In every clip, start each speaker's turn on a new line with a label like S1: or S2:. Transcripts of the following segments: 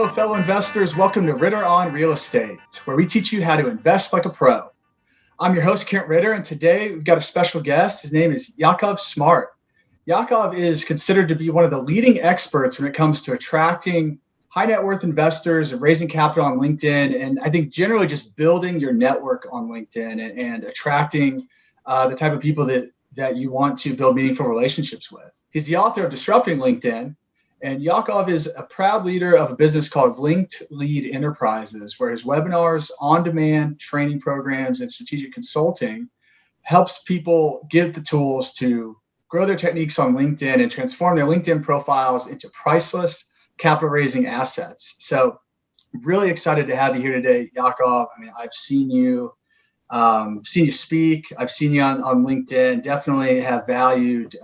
S1: fellow investors. Welcome to Ritter on Real Estate, where we teach you how to invest like a pro. I'm your host, Kent Ritter, and today we've got a special guest. His name is Yakov Smart. Yakov is considered to be one of the leading experts when it comes to attracting high net worth investors and raising capital on LinkedIn, and I think generally just building your network on LinkedIn and attracting the type of people that you want to build meaningful relationships with. He's the author of Disrupting LinkedIn, and Yakov is a proud leader of a business called Linked Lead Enterprises, where his webinars, on-demand training programs, and strategic consulting helps people get the tools to grow their techniques on LinkedIn and transform their LinkedIn profiles into priceless capital raising assets. So really excited to have you here today, Yakov. I mean, I've seen you speak. I've seen you on LinkedIn. Definitely have valued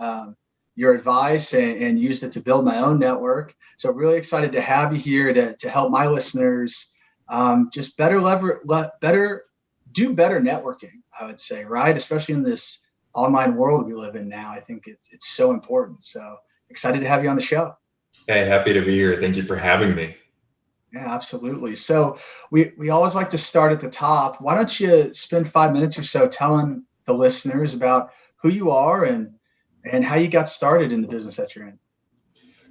S1: your advice and used it to build my own network. So really excited to have you here to help my listeners just do better networking, I would say, right? Especially in this online world we live in now. I think it's so important. So excited to have you on the show.
S2: Hey, happy to be here. Thank you for having me.
S1: Yeah, absolutely. So we always like to start at the top. Why don't you spend 5 minutes or so telling the listeners about who you are and how you got started in the business that you're in?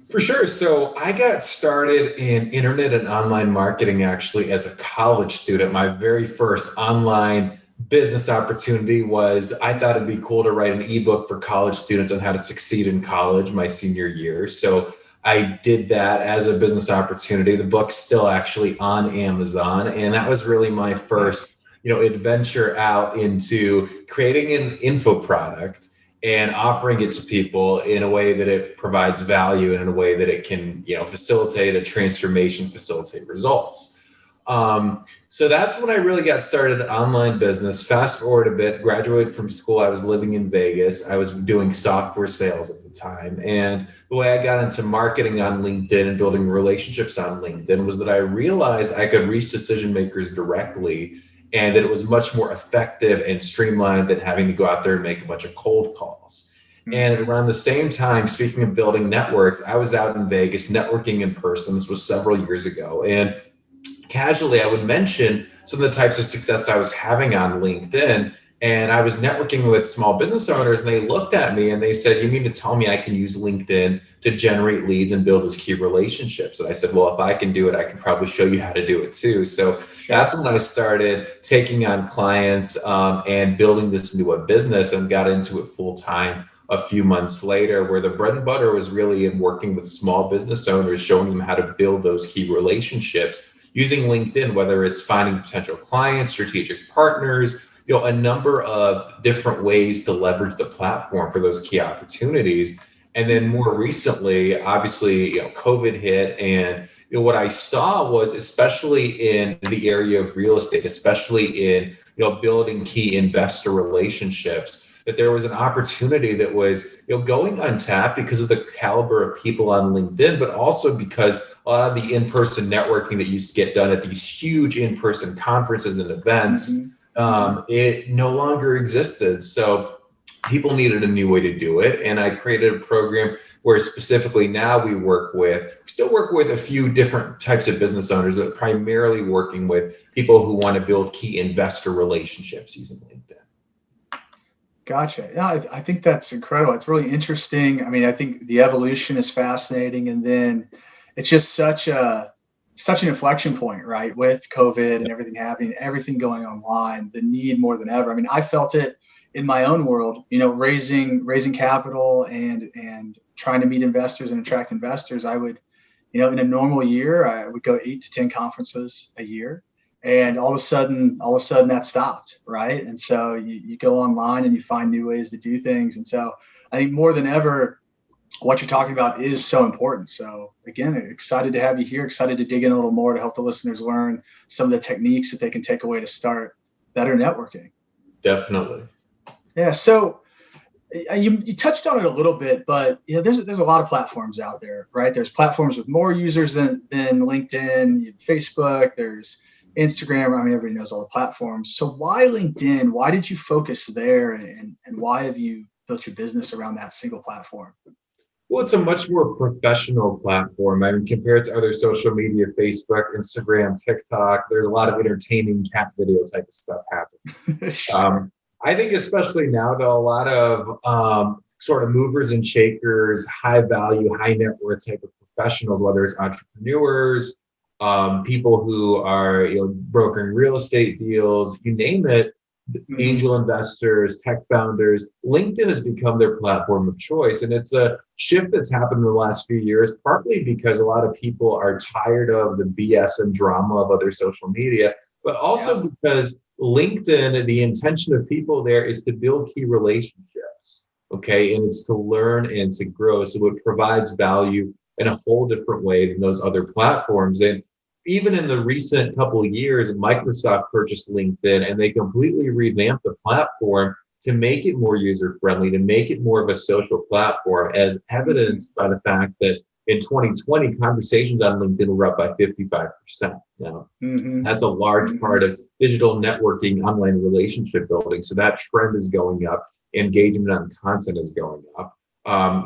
S2: For sure. So I got started in internet and online marketing actually as a college student. My very first online business opportunity was I thought it'd be cool to write an ebook for college students on how to succeed in college my senior year. So I did that as a business opportunity. The book's still actually on Amazon. And that was really my first, adventure out into creating an info product and offering it to people in a way that it provides value and in a way that it can, facilitate a transformation, facilitate results. So that's when I really got started in online business. Fast forward a bit, graduated from school. I was living in Vegas. I was doing software sales at the time. And the way I got into marketing on LinkedIn and building relationships on LinkedIn was that I realized I could reach decision makers directly and that it was much more effective and streamlined than having to go out there and make a bunch of cold calls. And around the same time, speaking of building networks, I was out in Vegas networking in person. This was several years ago. And casually, I would mention some of the types of success I was having on LinkedIn. And I was networking with small business owners, and they looked at me and they said, "You mean to tell me I can use LinkedIn to generate leads and build those key relationships?" And I said, "Well, if I can do it, I can probably show you how to do it too." So that's when I started taking on clients and building this new business and got into it full time a few months later, where the bread and butter was really in working with small business owners, showing them how to build those key relationships using LinkedIn, whether it's finding potential clients, strategic partners, a number of different ways to leverage the platform for those key opportunities. And then more recently, obviously, COVID hit, and what I saw was, especially in the area of real estate, especially in building key investor relationships, that there was an opportunity that was going untapped because of the caliber of people on LinkedIn, but also because a lot of the in-person networking that used to get done at these huge in-person conferences and events, it no longer existed. So people needed a new way to do it. And I created a program where specifically now we still work with a few different types of business owners, but primarily working with people who want to build key investor relationships using LinkedIn.
S1: Gotcha. Yeah, I think that's incredible. It's really interesting. I mean, I think the evolution is fascinating. And then it's just such an inflection point, right? With COVID and everything happening, everything going online, the need more than ever. I mean, I felt it in my own world, raising capital and trying to meet investors and attract investors. I would, in a normal year, I would go 8 to 10 conferences a year. And all of a sudden that stopped, right? And so you go online and you find new ways to do things. And so I think more than ever, what you're talking about is so important. So again, excited to have you here, excited to dig in a little more to help the listeners learn some of the techniques that they can take away to start better networking.
S2: Definitely.
S1: Yeah. So you touched on it a little bit, but there's a lot of platforms out there, right? There's platforms with more users than LinkedIn, Facebook, there's Instagram. I mean, everybody knows all the platforms. So why LinkedIn? Why did you focus there? And why have you built your business around that single platform?
S2: Well, it's a much more professional platform. I mean, compared to other social media, Facebook, Instagram, TikTok, there's a lot of entertaining cat video type of stuff happening.
S1: Sure.
S2: I think especially now, though, a lot of sort of movers and shakers, high value, high net worth type of professionals, whether it's entrepreneurs, people who are brokering real estate deals, you name it,
S1: Mhm.
S2: angel investors, tech founders, LinkedIn has become their platform of choice. And it's a shift that's happened in the last few years, partly because a lot of people are tired of the BS and drama of other social media, but
S1: Yeah.
S2: also because LinkedIn, the intention of people there is to build key relationships. Okay. And it's to learn and to grow. So it provides value in a whole different way than those other platforms. And even in the recent couple of years, Microsoft purchased LinkedIn and they completely revamped the platform to make it more user friendly, to make it more of a social platform, as
S1: Mhm.
S2: evidenced by the fact that in 2020, conversations on LinkedIn were up by 55%. Now,
S1: Mhm.
S2: that's a large
S1: Mhm.
S2: part of digital networking, online relationship building. So that trend is going up. Engagement on content is going up.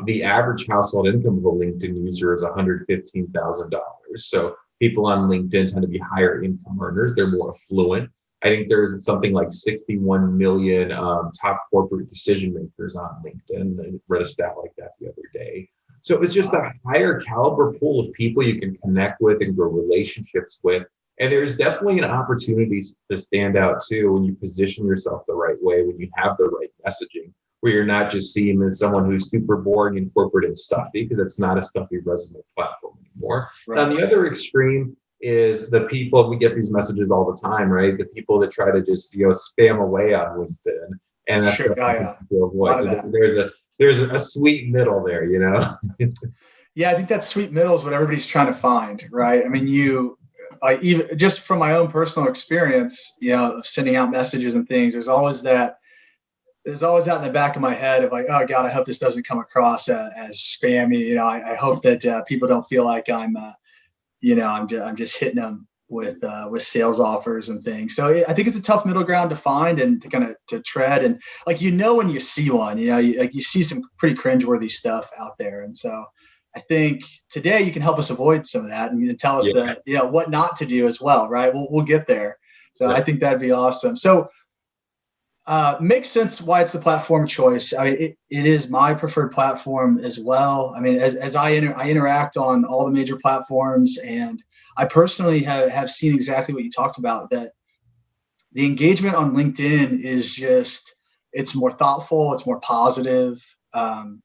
S2: The average household income of a LinkedIn user is $115,000. So people on LinkedIn tend to be higher income earners. They're more affluent. I think there's something like 61 million top corporate decision makers on LinkedIn. I read a stat like that the other day. So it's just a
S1: Wow.
S2: higher caliber pool of people you can connect with and grow relationships with. And there's definitely an opportunity to stand out too when you position yourself the right way, when you have the right messaging, where you're not just seen as someone who's super boring and corporate and stuffy, because it's not a stuffy resume platform anymore. And on
S1: Right.
S2: the other extreme is the people, we get these messages all the time, right? The people that try to just spam away on LinkedIn, and that's
S1: Sure.
S2: stuff
S1: Oh,
S2: I think
S1: yeah.
S2: people
S1: A
S2: avoid.
S1: lot of
S2: So
S1: that.
S2: there's a sweet middle there, you know.
S1: Yeah, I think that sweet middle is what everybody's trying to find, right? I mean, I even just from my own personal experience, of sending out messages and things. There's always that in the back of my head of like, oh God, I hope this doesn't come across as spammy. I hope that people don't feel like I'm just hitting them with sales offers and things. So I think it's a tough middle ground to find and to kind of to tread. And like when you see one, you see some pretty cringeworthy stuff out there. And so I think today you can help us avoid some of that and tell us
S2: Yeah.
S1: that what not to do as well, right? We'll get there. So I
S2: Yeah.
S1: think that'd be awesome. So makes sense why it's the platform choice. I mean, it is my preferred platform as well. I mean, as I interact on all the major platforms, and I personally have seen exactly what you talked about. That the engagement on LinkedIn is it's more thoughtful, it's more positive.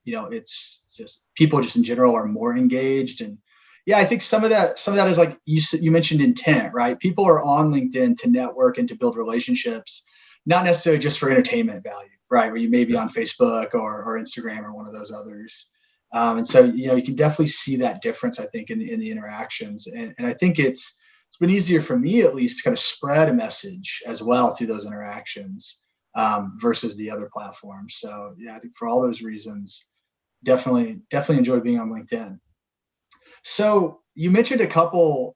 S1: It's just people just in general are more engaged, and yeah, I think some of that is like you mentioned intent, right? People are on LinkedIn to network and to build relationships, not necessarily just for entertainment value, right? Where you may be on Facebook or Instagram or one of those others. And so, you can definitely see that difference, I think, in the interactions. And I think it's been easier for me, at least, to kind of spread a message as well through those interactions versus the other platforms. So, yeah, I think for all those reasons, definitely enjoy being on LinkedIn. So you mentioned a couple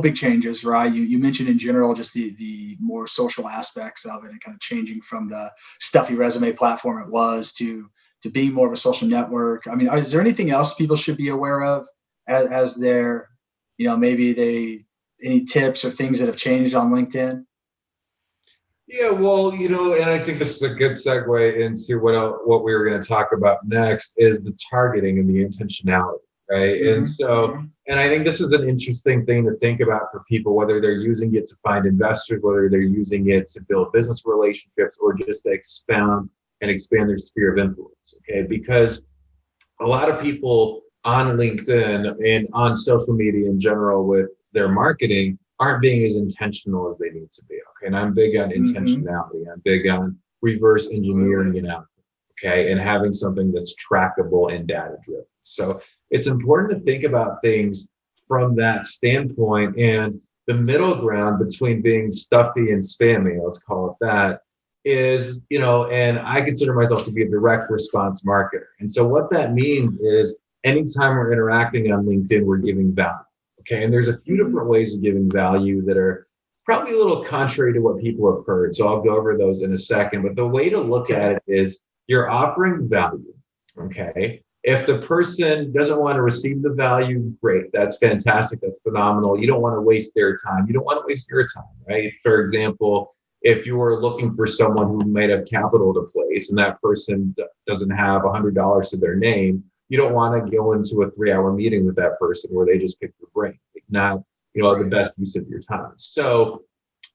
S1: big changes, right? You mentioned in general just the more social aspects of it and kind of changing from the stuffy resume platform it was to being more of a social network. I mean, is there anything else people should be aware of as they're, maybe any tips or things that have changed on LinkedIn?
S2: Yeah, well, and I think this is a good segue into what we were going to talk about next is the targeting and the intentionality, right? And
S1: Hmm.
S2: so,
S1: Hmm.
S2: and I think this is an interesting thing to think about for people, whether they're using it to find investors, whether they're using it to build business relationships, or just to expand their sphere of influence. Okay, because a lot of people on LinkedIn and on social media in general with their marketing aren't being as intentional as they need to be. Okay. And I'm big on
S1: Hmm.
S2: intentionality. I'm big on reverse
S1: Absolutely.
S2: engineering it out. Okay. And having something that's trackable and data driven. So it's important to think about things from that standpoint, and the middle ground between being stuffy and spammy, let's call it that, is, and I consider myself to be a direct response marketer. And so what that means is anytime we're interacting on LinkedIn, we're giving value. Okay. And there's a few
S1: Hmm.
S2: different ways of giving value that are probably a little contrary to what people have heard. So I'll go over those in a second. But the way to look
S1: Okay.
S2: at it is you're offering value. Okay. If the person doesn't want to receive the value, great. That's fantastic. That's phenomenal. You don't want to waste their time. You don't want to waste your time, right? For example, if you were looking for someone who might have capital to place and that person doesn't have $100 to their name, you don't want to go into a 3-hour meeting with that person where they just pick your brain. Not, the best use of your time. So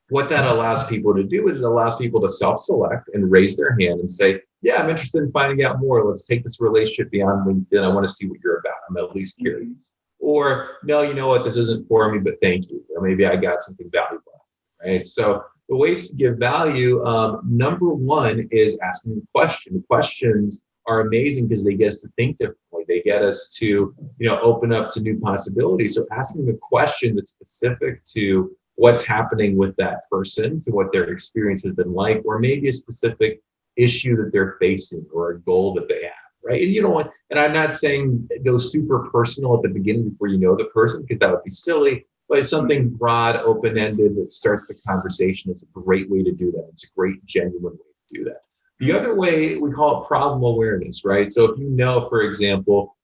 S2: what that allows people to do is it allows people to self-select and raise their hand and say, yeah, I'm interested in finding out more. Let's take this relationship beyond LinkedIn. I want to see what you're about. I'm at least curious. Or, no, you know what, this isn't for me, but thank you. Or maybe I got something valuable, right? So the ways to give value, number one is asking a question. Questions are amazing because they get us to think differently. They get us to, open up to new possibilities. So asking a question that's specific to what's happening with that person, to what their experience has been like, or maybe a specific issue that they're facing or a goal that they have, right? And you don't want, and I'm not saying go super personal at the beginning before you know the person, because that would be silly, but it's something broad, open-ended that starts the conversation. It's a great way to do that. It's a great, genuine way to do that. The other way, we call it problem awareness, right? So if you know, for example,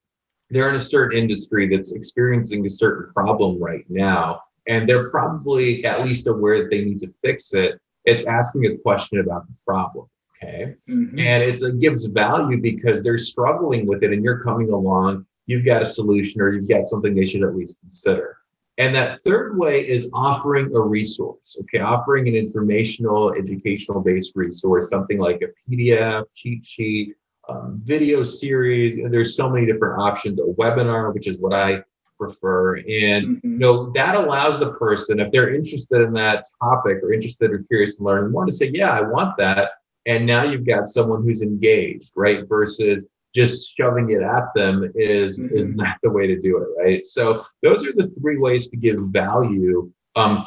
S2: they're in a certain industry that's experiencing a certain problem right now, and they're probably at least aware that they need to fix it, it's asking a question about the problem, okay? And it gives value because they're struggling with it and you're coming along, you've got a solution or you've got something they should at least consider. And that third way is offering a resource, okay? Offering an informational, educational-based resource, something like a PDF, cheat sheet, video series. There's so many different options, a webinar, which is what I prefer. And that allows the person, if they're interested in that topic or interested or curious in learning more, to say, yeah, I want that. And now you've got someone who's engaged, right? Versus just shoving it at them is not the way to do it, right? So those are the 3 ways to give value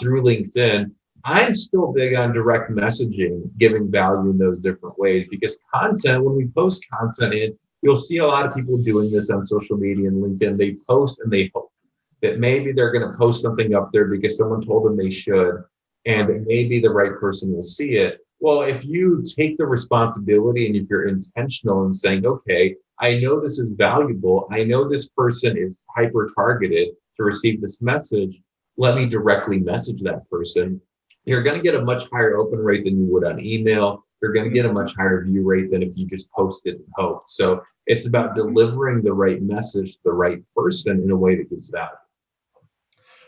S2: through LinkedIn. I'm still big on direct messaging, giving value in those different ways, because content, when we post content in, you'll see a lot of people doing this on social media and LinkedIn. They post and they hope that maybe they're going to post something up there because someone told them they should, and maybe the right person will see it. Well, if you take the responsibility and if you're intentional in saying, okay, I know this is valuable, I know this person is hyper targeted to receive this message, let me directly message that person, you're going to get a much higher open rate than you would on email. You're going to get a much higher view rate than if you just posted and hoped. So it's about delivering the right message to the right person in a way that gives value.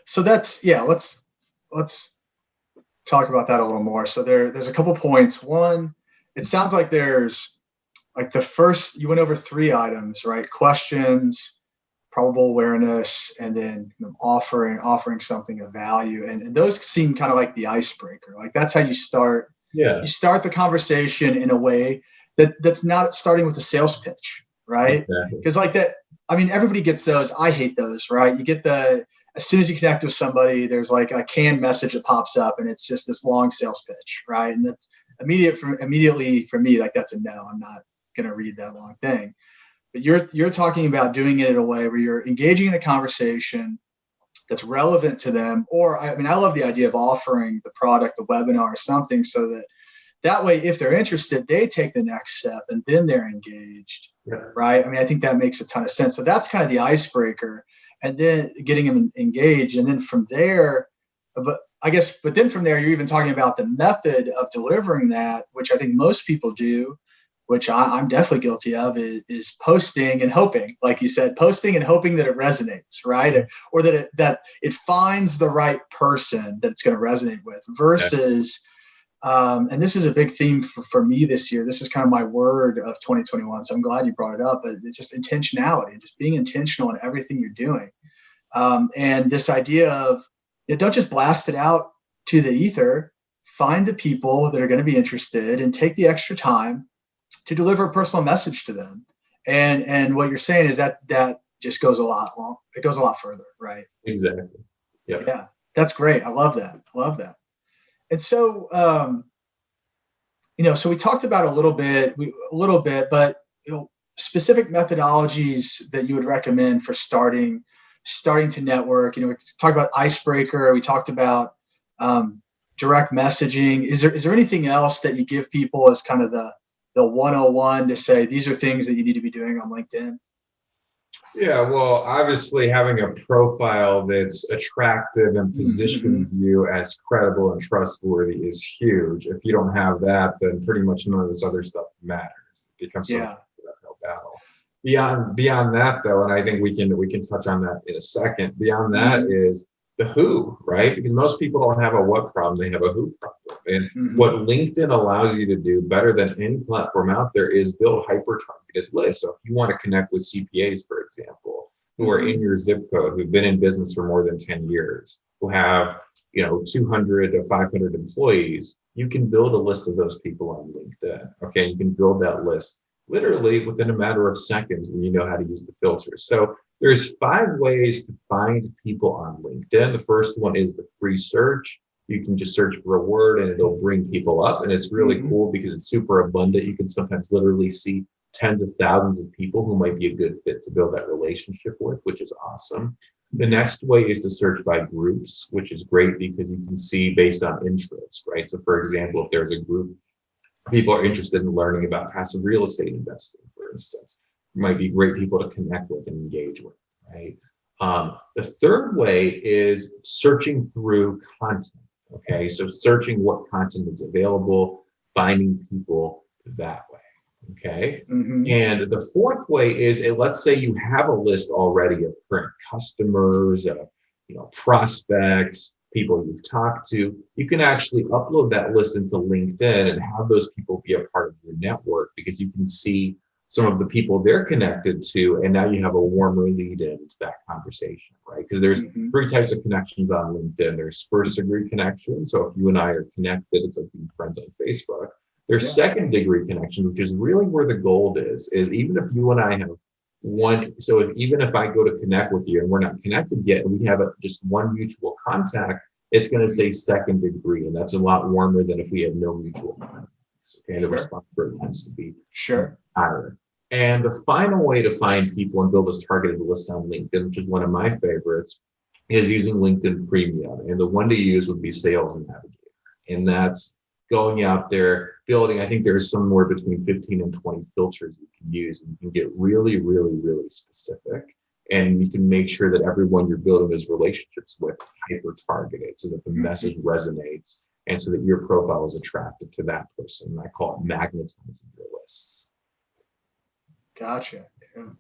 S1: So that's, let's talk about that a little more. So there's a couple points. One, it sounds like there's like the first, you went over 3 items, right? Questions, probable awareness, and then offering something of value. And those seem kind of like the icebreaker. Like that's how you start. Yeah. You start the conversation in a way that's not starting with a sales pitch, right? Because like that, I mean, everybody gets those. I hate those, right? You get as soon as you connect with somebody, there's like a canned message that pops up and it's just this long sales pitch, right? And that's immediately for me, like that's a no. I'm not going to read that long thing. But you're talking about doing it in a way where you're engaging in a conversation that's relevant to them. Or, I mean, I love the idea of offering the product, the webinar or something, so that way, if they're interested, they take the next step and then they're engaged, right? I mean, I think that makes a ton of sense. So that's kind of the icebreaker, and then getting them engaged. And then from there, but then from there, you're even talking about the method of delivering that, which I think most people do, which I'm definitely guilty of, is posting and hoping, like you said, posting and hoping that it resonates, right? Or that it finds the right person that it's going to resonate with versus, and this is a big theme for me this year. This is kind of my word of 2021. So I'm glad you brought it up, but it's just intentionality and just being intentional in everything you're doing. And this idea of, don't just blast it out to the ether, find the people that are going to be interested and take the extra time to deliver a personal message to them. And what you're saying is that just goes a lot long. It goes a lot further, right?
S2: Exactly. Yep.
S1: Yeah. That's great. I love that. And so, so we talked about a little bit, but specific methodologies that you would recommend for starting to network. We talked about icebreaker. We talked about direct messaging. Is there anything else that you give people as kind of the 101 to say, these are things that you need to be doing on LinkedIn?
S2: Yeah, well, obviously having a profile that's attractive and positions you as credible and trustworthy is huge. If you don't have that, then pretty much none of this other stuff matters. It becomes something
S1: Yeah.
S2: uphill battle. Beyond that, though, and I think we can touch on that in a second. Beyond that is the who, right? Because most people don't have a what problem; they have a who problem. And what LinkedIn allows you to do better than any platform out there is build hyper-targeted lists. So if you want to connect with CPAs, for example, who are in your zip code, who've been in business for more than 10 years, who have 200 to 500 employees, you can build a list of those people on LinkedIn. Okay, you can build that list literally within a matter of seconds when you know how to use the filters. So there's 5 ways to find people on LinkedIn. The first one is the free search. You can just search for a word and it'll bring people up. And it's really cool because it's super abundant. You can sometimes literally see tens of thousands of people who might be a good fit to build that relationship with, which is awesome. The next way is to search by groups, which is great because you can see based on interest, right? So for example, if there's a group, people are interested in learning about passive real estate investing, for instance, might be great people to connect with and engage with, right? The third way is searching through content. Okay, so searching what content is available, finding people that way. Okay, and the fourth way is, let's say you have a list already of current customers, prospects, people you've talked to. You can actually upload that list into LinkedIn and have those people be a part of your network because you can see some of the people they're connected to, and now you have a warmer lead into that conversation, right? Because there's 3 types of connections on LinkedIn. There's first degree connections. So if you and I are connected, it's like being friends on Facebook. There's second degree connections, which is really where the gold is even if you and I have one. So even if I go to connect with you and we're not connected yet, and we have just one mutual contact, it's going to say second degree. And that's a lot warmer than if we had no mutual contacts. Okay. The response rate tends to be higher. And the final way to find people and build this targeted list on LinkedIn, which is one of my favorites, is using LinkedIn Premium. And the one to use would be Sales Navigator. And that's going out there, building, I think there's somewhere between 15 and 20 filters you can use. And you can get really, really, really specific. And you can make sure that everyone you're building those relationships with is hyper-targeted so that the message resonates and so that your profile is attractive to that person. And I call it magnetizing your lists.
S1: Gotcha.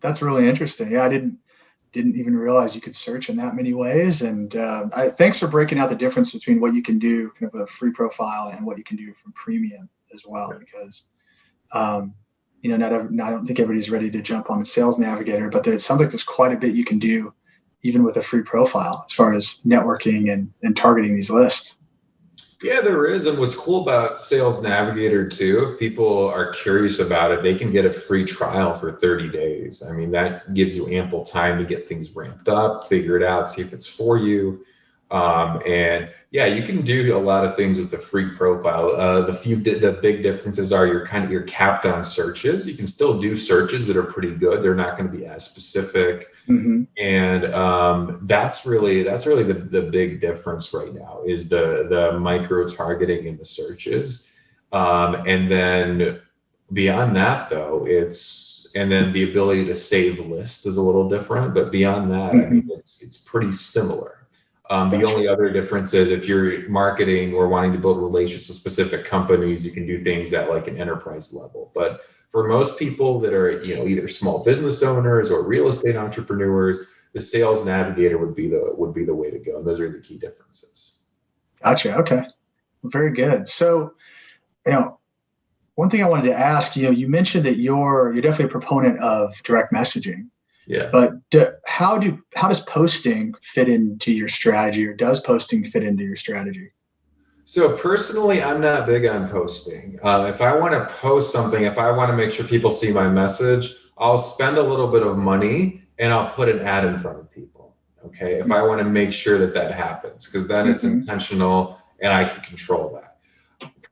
S1: That's really interesting. Yeah, I didn't even realize you could search in that many ways. And thanks for breaking out the difference between what you can do kind of a free profile and what you can do from premium as well. Because I don't think everybody's ready to jump on Sales Navigator, but it sounds like there's quite a bit you can do even with a free profile as far as networking and targeting these lists.
S2: Yeah, there is. And what's cool about Sales Navigator too, if people are curious about it, they can get a free trial for 30 days. I mean, that gives you ample time to get things ramped up, figure it out, see if it's for you. And yeah, you can do a lot of things with the free profile. The big differences are you're capped on searches. You can still do searches that are pretty good. They're not going to be as specific. And that's really the big difference right now is the micro targeting in the searches. And then beyond that though, and then the ability to save lists is a little different, but beyond that, I mean, it's pretty similar. The only other difference is if you're marketing or wanting to build relationships with specific companies, you can do things at like an enterprise level. But for most people that are, either small business owners or real estate entrepreneurs, the Sales Navigator would be the way to go. And those are the key differences.
S1: Gotcha. Okay. Very good. So, one thing I wanted to ask, you mentioned that you're definitely a proponent of direct messaging.
S2: Yeah.
S1: But how does posting fit into your strategy, or does posting fit into your strategy?
S2: So personally, I'm not big on posting. If I want to post something, if I want to make sure people see my message, I'll spend a little bit of money and I'll put an ad in front of people. Okay. If I want to make sure that happens, because then it's intentional and I can control that.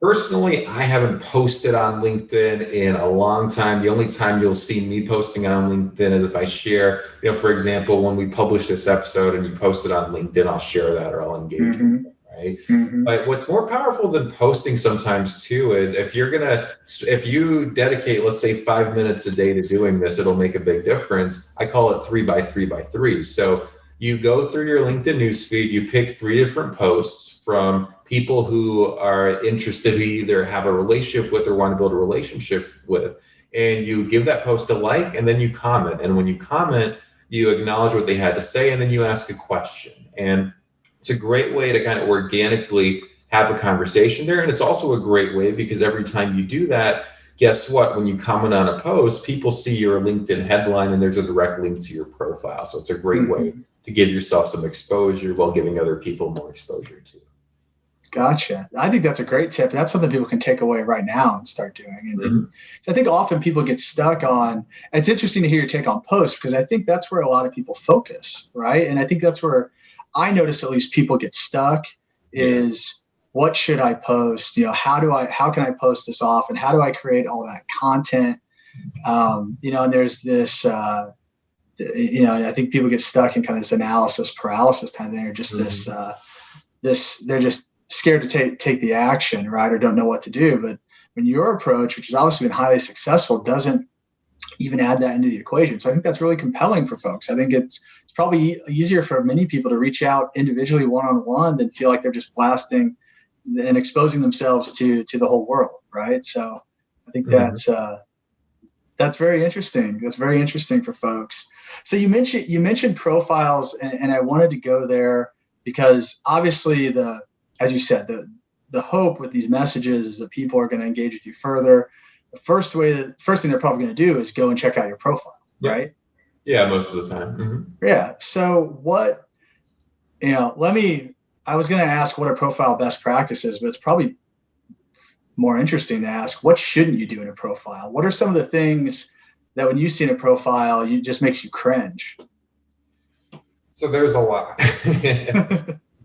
S2: Personally, I haven't posted on LinkedIn in a long time. The only time you'll see me posting on LinkedIn is if I share, for example, when we publish this episode and you post it on LinkedIn, I'll share that or I'll engage with it, right?
S1: Mm-hmm.
S2: But what's more powerful than posting sometimes too is if you dedicate, let's say 5 minutes a day to doing this, it'll make a big difference. I call it 3 by 3 by 3. So you go through your LinkedIn newsfeed, you pick 3 different posts from people who are interested, who either have a relationship with or want to build a relationship with, and you give that post a like, and then you comment. And when you comment, you acknowledge what they had to say, and then you ask a question. And it's a great way to kind of organically have a conversation there. And it's also a great way because every time you do that, guess what? When you comment on a post, people see your LinkedIn headline and there's a direct link to your profile. So it's a great way to give yourself some exposure while giving other people more exposure too.
S1: Gotcha. I think that's a great tip. That's something people can take away right now and start doing. And I think often people get stuck on, it's interesting to hear your take on posts because I think that's where a lot of people focus, right? And I think that's where I notice at least people get stuck is what should I post? How can I post this off and how do I create all that content? And there's this, I think people get stuck in kind of this analysis paralysis kind of thing, or just they're just scared to take the action, right? Or don't know what to do. But when your approach, which has obviously been highly successful, doesn't even add that into the equation. So I think that's really compelling for folks. I think it's probably easier for many people to reach out individually one-on-one than feel like they're just blasting and exposing themselves to the whole world, right? So I think that's very interesting. That's very interesting for folks. So you mentioned profiles, and I wanted to go there because obviously as you said, the hope with these messages is that people are going to engage with you further. The first thing they're probably going to do is go and check out your profile, right?
S2: Yeah, most of the time.
S1: Yeah. So I was going to ask what a profile best practice is, but it's probably more interesting to ask what shouldn't you do in a profile? What are some of the things that when you see in a profile, it just makes you cringe?
S2: So there's a lot.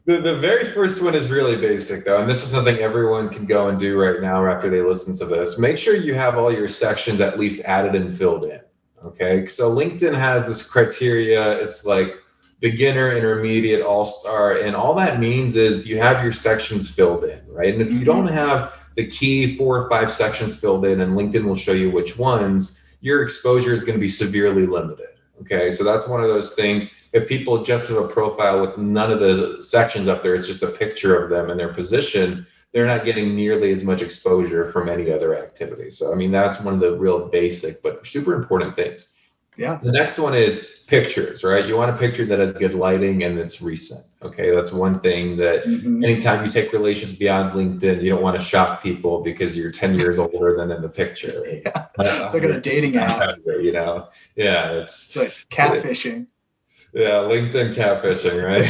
S2: The very first one is really basic though, and this is something everyone can go and do right now after they listen to this. Make sure you have all your sections at least added and filled in, okay? So LinkedIn has this criteria. It's like beginner, intermediate, all-star, and all that means is you have your sections filled in, right? And if you don't have the key 4 or 5 sections filled in, and LinkedIn will show you which ones, your exposure is going to be severely limited, okay? So that's one of those things. If people just have a profile with none of the sections up there, it's just a picture of them and their position, they're not getting nearly as much exposure from any other activity. So, I mean, that's one of the real basic, but super important things.
S1: Yeah.
S2: The next one is pictures, right? You want a picture that has good lighting and it's recent. Okay. That's one thing that anytime you take relations beyond LinkedIn, you don't want to shock people because you're 10 years older than in the picture.
S1: Yeah. It's like a dating app.
S2: Yeah. It's
S1: like catfishing.
S2: Yeah, LinkedIn catfishing, right?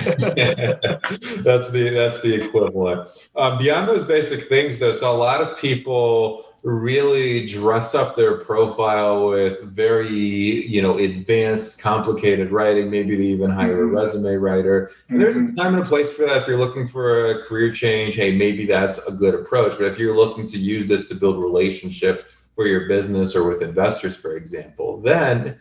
S2: That's the equivalent. Beyond those basic things, though, so a lot of people really dress up their profile with very, advanced, complicated writing. Maybe they even hire a resume writer. And there's a time and a place for that. If you're looking for a career change, hey, maybe that's a good approach. But if you're looking to use this to build relationships for your business or with investors, for example, then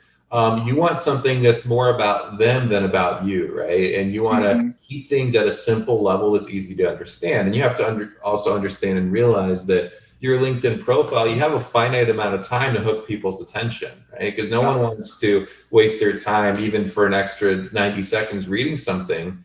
S2: you want something that's more about them than about you, right? And you want to keep things at a simple level that's easy to understand. And you have to also understand and realize that your LinkedIn profile, you have a finite amount of time to hook people's attention, right? Because no one wants to waste their time even for an extra 90 seconds reading something.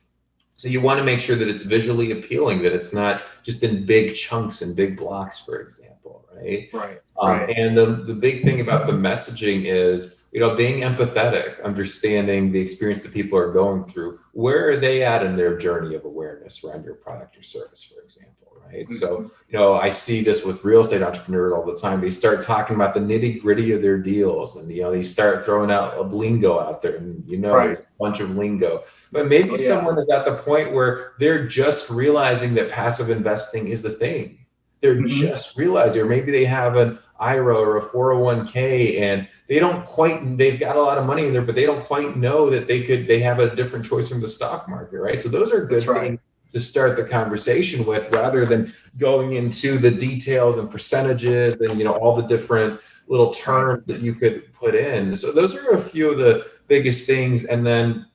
S2: So you want to make sure that it's visually appealing, that it's not just in big chunks and big blocks, for example, right?
S1: Right.
S2: And the big thing about the messaging is, being empathetic, understanding the experience that people are going through. Where are they at in their journey of awareness around your product or service, for example, right? So, I see this with real estate entrepreneurs all the time. They start talking about the nitty gritty of their deals and, they start throwing out a lingo out there and, there's a bunch of lingo. But maybe someone is at the point where they're just realizing that passive investing is a thing. They're just realizing, or maybe they have an IRA or a 401k and they've got a lot of money in there, but they don't quite know that they have a different choice from the stock market, right? So those are good things to start the conversation with, rather than going into the details and percentages and, all the different little terms that you could put in. So those are a few of the biggest things. And then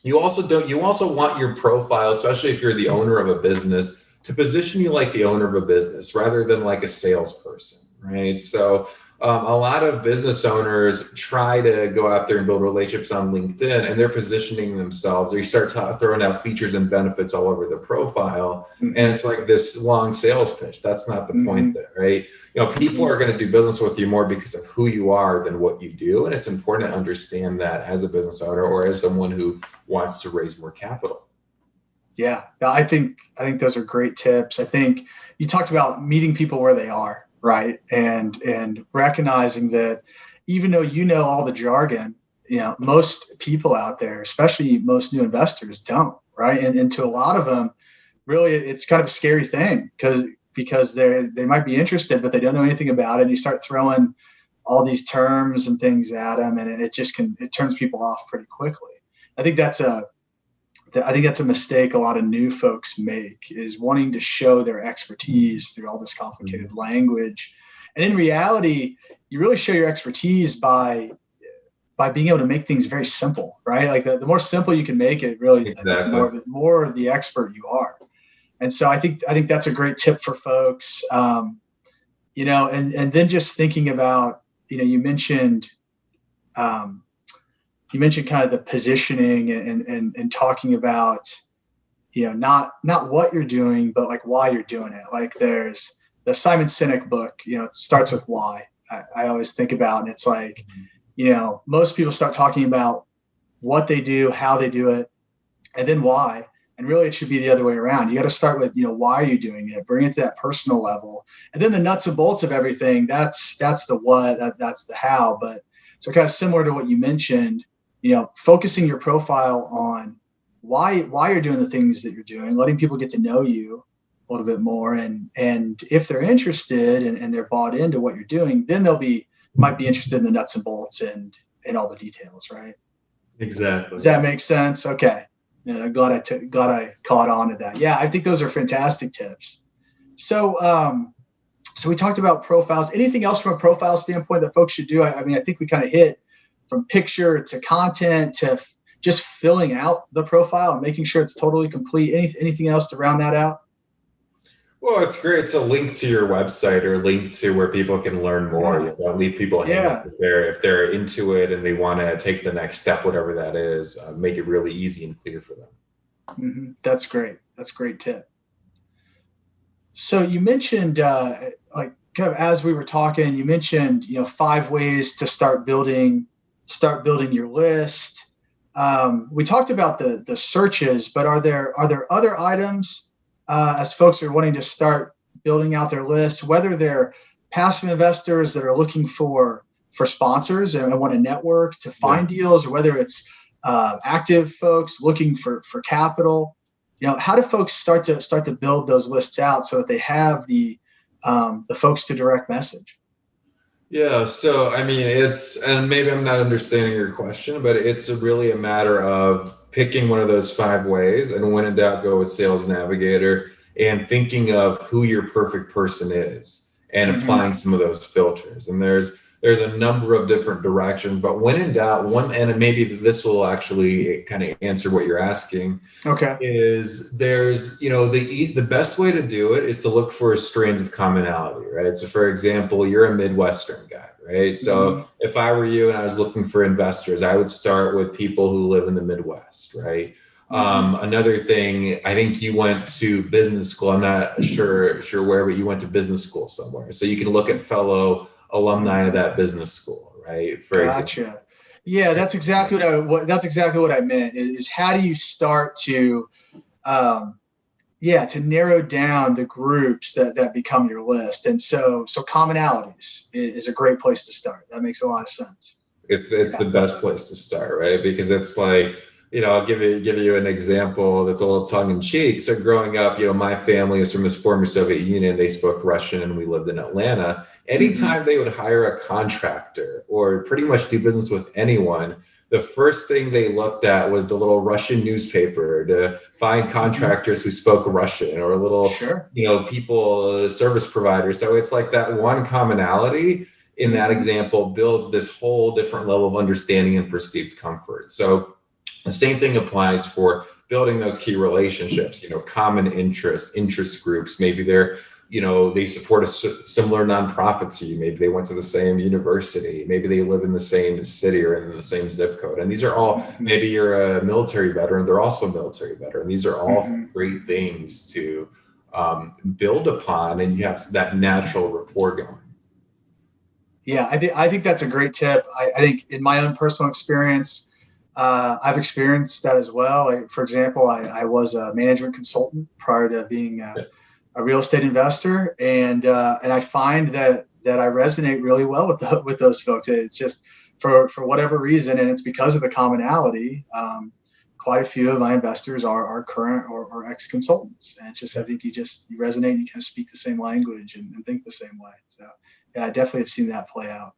S2: You also want your profile, especially if you're the owner of a business, to position you like the owner of a business rather than like a salesperson, right? So a lot of business owners try to go out there and build relationships on LinkedIn, and they're positioning themselves. They start throwing out features and benefits all over the profile, and it's like this long sales pitch. That's not the point there, right? People are going to do business with you more because of who you are than what you do, and it's important to understand that as a business owner or as someone who wants to raise more capital.
S1: Yeah, I think those are great tips. I think you talked about meeting people where they are, right? And recognizing that even though you know all the jargon, most people out there, especially most new investors, don't, right? And to a lot of them, really, it's kind of a scary thing because they might be interested, but they don't know anything about it. And you start throwing all these terms and things at them, and it turns people off pretty quickly. I think that's a mistake a lot of new folks make, is wanting to show their expertise through all this complicated language. And in reality, you really show your expertise by being able to make things very simple, right? Like the more simple you can make it, really,
S2: exactly.
S1: the more of the expert you are. And so I think that's a great tip for folks. And then just thinking about, you mentioned kind of the positioning and talking about, not what you're doing, but like why you're doing it. Like there's the Simon Sinek book, it starts with why. I always think about, and it's like, most people start talking about what they do, how they do it, and then why. And really it should be the other way around. You got to start with, why are you doing it? Bring it to that personal level. And then the nuts and bolts of everything, that's the what, that's the how. But so kind of similar to what you mentioned, focusing your profile on why you're doing the things that you're doing, letting people get to know you a little bit more. And if they're interested and they're bought into what you're doing, then might be interested in the nuts and bolts and all the details, right?
S2: Exactly.
S1: Does that make sense? Okay. Yeah, I'm glad I caught on to that. Yeah, I think those are fantastic tips. So we talked about profiles. Anything else from a profile standpoint that folks should do? I mean, I think we kind of hit from picture to content to just filling out the profile and making sure it's totally complete. Anything else to round that out?
S2: Well, it's great to link to your website or link to where people can learn more. You don't leave people hanging if they're into it and they want to take the next step, whatever that is, make it really easy and clear for them.
S1: Mm-hmm. That's great. That's a great tip. So you mentioned, like kind of as we were talking, you mentioned, 5 ways to start building your list. We talked about the searches, but are there other items as folks are wanting to start building out their list, whether they're passive investors that are looking for sponsors and want to network to find deals, or whether it's active folks looking for capital? How do folks start to build those lists out so that they have the folks to direct message?
S2: Yeah. So, I mean, and maybe I'm not understanding your question, but it's really a matter of picking one of those 5 ways, and when in doubt, go with Sales Navigator, and thinking of who your perfect person is and applying some of those filters. And there's a number of different directions, but when in doubt, and maybe this will actually kind of answer what you're asking.
S1: Okay.
S2: Is there's, the best way to do it is to look for strands of commonality, right? So for example, you're a Midwestern guy, right? So if I were you and I was looking for investors, I would start with people who live in the Midwest, right? Another thing, I think you went to business school. I'm not sure where, but you went to business school somewhere. So you can look at fellow alumni of that business school, right?
S1: Gotcha. Example. Yeah, that's exactly what I meant. Is how do you start to narrow down the groups that become your list? And so commonalities is a great place to start. That makes a lot of sense.
S2: It's the best place to start, right? Because it's like, I'll give you an example that's a little tongue in cheek. So growing up, my family is from the former Soviet Union. They spoke Russian and we lived in Atlanta. Anytime they would hire a contractor or pretty much do business with anyone, the first thing they looked at was the little Russian newspaper to find contractors who spoke Russian, or little, people, service providers. So it's like that one commonality in that example builds this whole different level of understanding and perceived comfort. So The same thing applies for building those key relationships, common interest groups. Maybe they support a similar nonprofit to you. Maybe they went to the same university. Maybe they live in the same city or in the same zip code. And these are all, maybe you're a military veteran, they're also a military veteran. These are all great things to build upon, and you have that natural rapport going.
S1: Yeah, I think that's a great tip. I think in my own personal experience, I've experienced that as well. For example, I was a management consultant prior to being a real estate investor, and I find that I resonate really well with those folks. It's just for whatever reason, and it's because of the commonality. Quite a few of my investors are current or ex-consultants, and it's just I think you resonate and you kind of speak the same language and think the same way. So yeah, I definitely have seen that play out.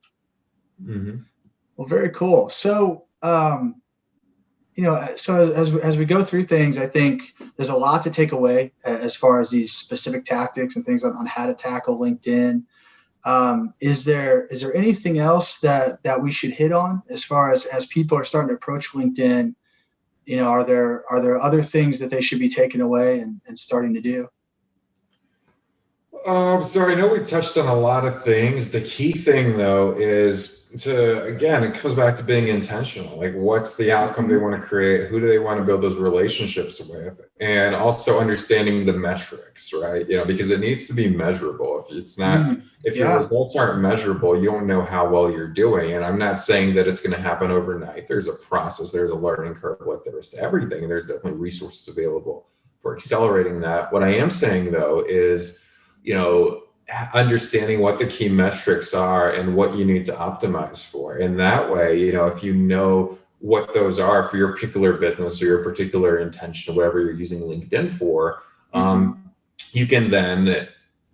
S1: Well, very cool. So so as we go through things, I think there's a lot to take away as far as these specific tactics and things on how to tackle LinkedIn. Is there anything else that we should hit on as far as people are starting to approach LinkedIn? Are there other things that they should be taking away and starting to do?
S2: So I know we touched on a lot of things. The key thing, though, is it comes back to being intentional. Like, what's the outcome they want to create? Who do they want to build those relationships with? And also understanding the metrics, right? Because it needs to be measurable. If it's not, if your results aren't measurable, you don't know how well you're doing. And I'm not saying that it's going to happen overnight. There's a process, there's a learning curve, like there is to everything. And there's definitely resources available for accelerating that. What I am saying, though, is, understanding what the key metrics are and what you need to optimize for. And that way, if you know what those are for your particular business or your particular intention, whatever you're using LinkedIn for, you can then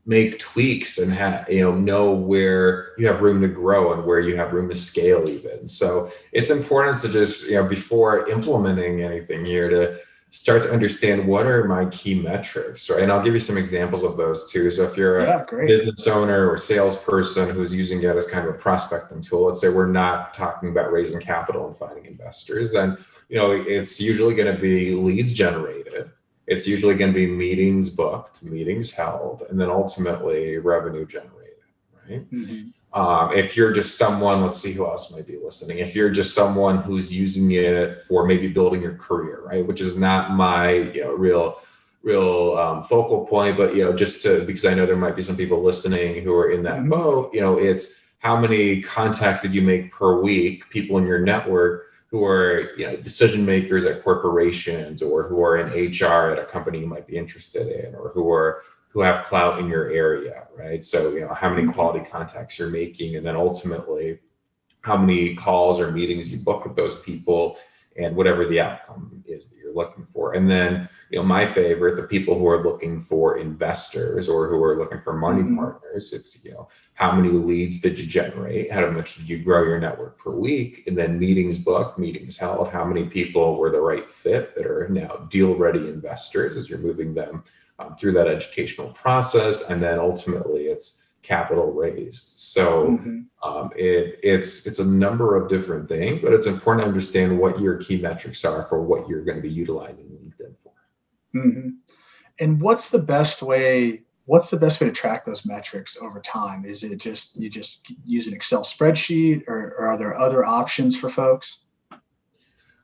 S2: make tweaks and know where you have room to grow and where you have room to scale even. So it's important to just, before implementing anything here, to start to understand what are my key metrics, right? And I'll give you some examples of those too. So if you're a business owner or salesperson who's using it as kind of a prospecting tool, let's say we're not talking about raising capital and finding investors, then, it's usually going to be leads generated. It's usually going to be meetings booked, meetings held, and then ultimately revenue generated, right? If you're just someone, let's see who else might be listening. If you're just someone who's using it for maybe building your career, right, which is not my real focal point, but because I know there might be some people listening who are in that boat. It's how many contacts did you make per week? People in your network who are decision makers at corporations or who are in HR at a company you might be interested in, or who have clout in your area, right? So, how many quality contacts you're making, and then ultimately how many calls or meetings you book with those people, and whatever the outcome is that you're looking for. And then, my favorite, the people who are looking for investors or who are looking for money partners, it's, how many leads did you generate? How much did you grow your network per week? And then meetings booked, meetings held, how many people were the right fit that are now deal-ready investors as you're moving them through that educational process, and then ultimately it's capital raised. So it's a number of different things, but it's important to understand what your key metrics are for what you're going to be utilizing LinkedIn for.
S1: And what's the best way to track those metrics over time? Is it just you use an Excel spreadsheet, or are there other options for folks?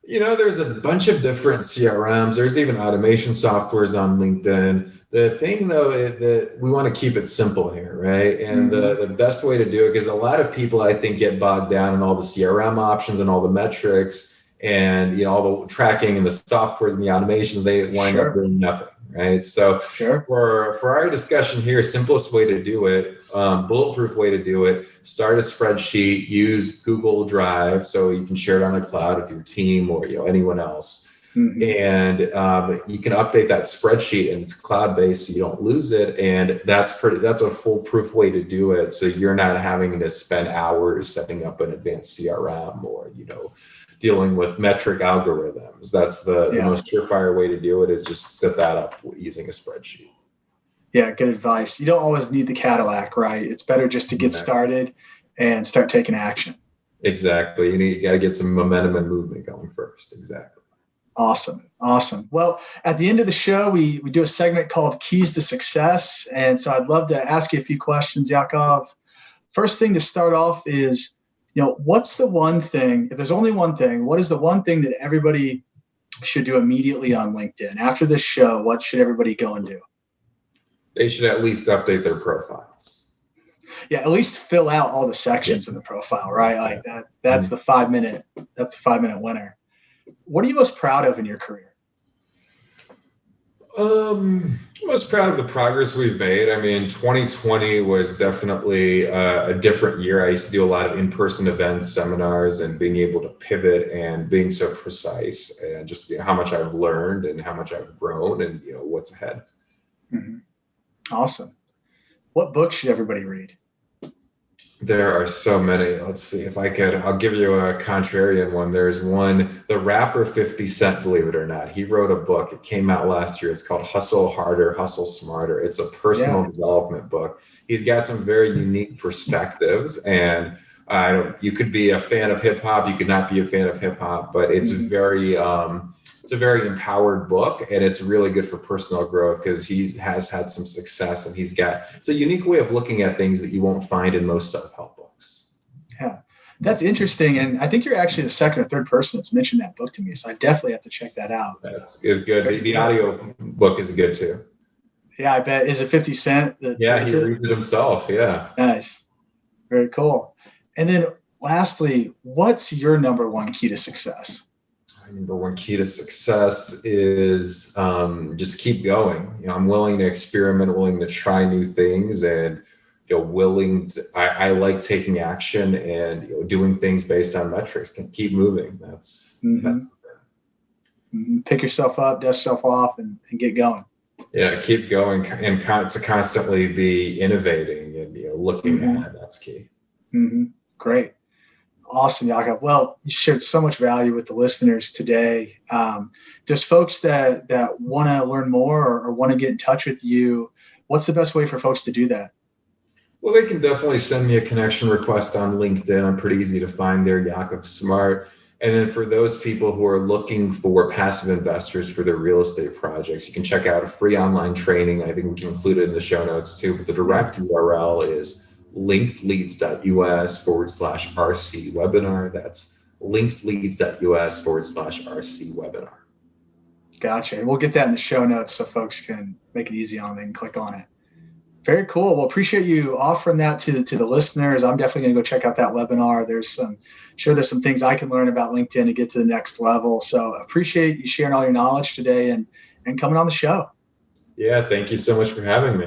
S2: There's a bunch of different CRMs. There's even automation softwares on LinkedIn. The thing, though, is that we want to keep it simple here, right? And the best way to do it, because a lot of people, I think, get bogged down in all the CRM options and all the metrics and all the tracking and the softwares and the automations, they wind up doing nothing, right? So for our discussion here, simplest way to do it, bulletproof way to do it, start a spreadsheet, use Google Drive so you can share it on the cloud with your team or anyone else. And you can update that spreadsheet, and it's cloud-based so you don't lose it. And that's a foolproof way to do it. So you're not having to spend hours setting up an advanced CRM or, dealing with metric algorithms. That's the most surefire way to do it, is just set that up using a spreadsheet.
S1: Yeah, good advice. You don't always need the Cadillac, right? It's better just to get started and start taking action.
S2: Exactly. You got to get some momentum and movement going first. Exactly.
S1: Awesome. Awesome. Well, at the end of the show, we do a segment called Keys to Success. And so I'd love to ask you a few questions, Yakov. First thing to start off is, what's the one thing, if there's only one thing, what is the one thing that everybody should do immediately on LinkedIn? After this show, what should everybody go and do?
S2: They should at least update their profiles.
S1: Yeah, at least fill out all the sections in the profile, right? Like that. That's the 5-minute. That's the 5-minute winner. What are you most proud of in your career?
S2: Most proud of the progress we've made. I mean, 2020 was definitely a different year. I used to do a lot of in-person events, seminars, and being able to pivot and being so precise, and just how much I've learned and how much I've grown, and what's ahead.
S1: Mm-hmm. Awesome. What books should everybody read?
S2: There are so many. Let's see if I'll give you a contrarian one. There's one, the rapper 50 Cent, believe it or not. He wrote a book. It came out last year. It's called Hustle Harder, Hustle Smarter. It's a personal development book. He's got some very unique perspectives, and you could be a fan of hip hop. You could not be a fan of hip hop, but it's it's a very empowered book, and it's really good for personal growth because he has had some success, and it's a unique way of looking at things that you won't find in most self-help books.
S1: Yeah, that's interesting. And I think you're actually the second or third person that's mentioned that book to me. So I definitely have to check that out.
S2: That's good. The audio book is good too.
S1: Yeah, I bet. Is it 50 Cent?
S2: He reads it himself. Yeah.
S1: Nice. Very cool. And then lastly, what's your number one key to success?
S2: Number one key to success is just keep going. I'm willing to experiment, willing to try new things, and I like taking action and doing things based on metrics. Can keep moving. That's
S1: pick yourself up, dust yourself off, and get going.
S2: Yeah, keep going and to constantly be innovating and looking ahead. That's key.
S1: Great. Awesome, Yakov. Well, you shared so much value with the listeners today. Just folks that want to learn more or want to get in touch with you, what's the best way for folks to do that?
S2: Well, they can definitely send me a connection request on LinkedIn. I'm pretty easy to find there, Yakov Smart. And then for those people who are looking for passive investors for their real estate projects, you can check out a free online training. I think we can include it in the show notes too, but the direct URL is linkedleads.us/RC webinar. That's linkedleads.us/RC webinar.
S1: Gotcha. We'll get that in the show notes so folks can make it easy on it and click on it. Very cool. Well, appreciate you offering that to the listeners. I'm definitely going to go check out that webinar. There's some things I can learn about LinkedIn to get to the next level. So appreciate you sharing all your knowledge today and coming on the show.
S2: Yeah. Thank you so much for having me.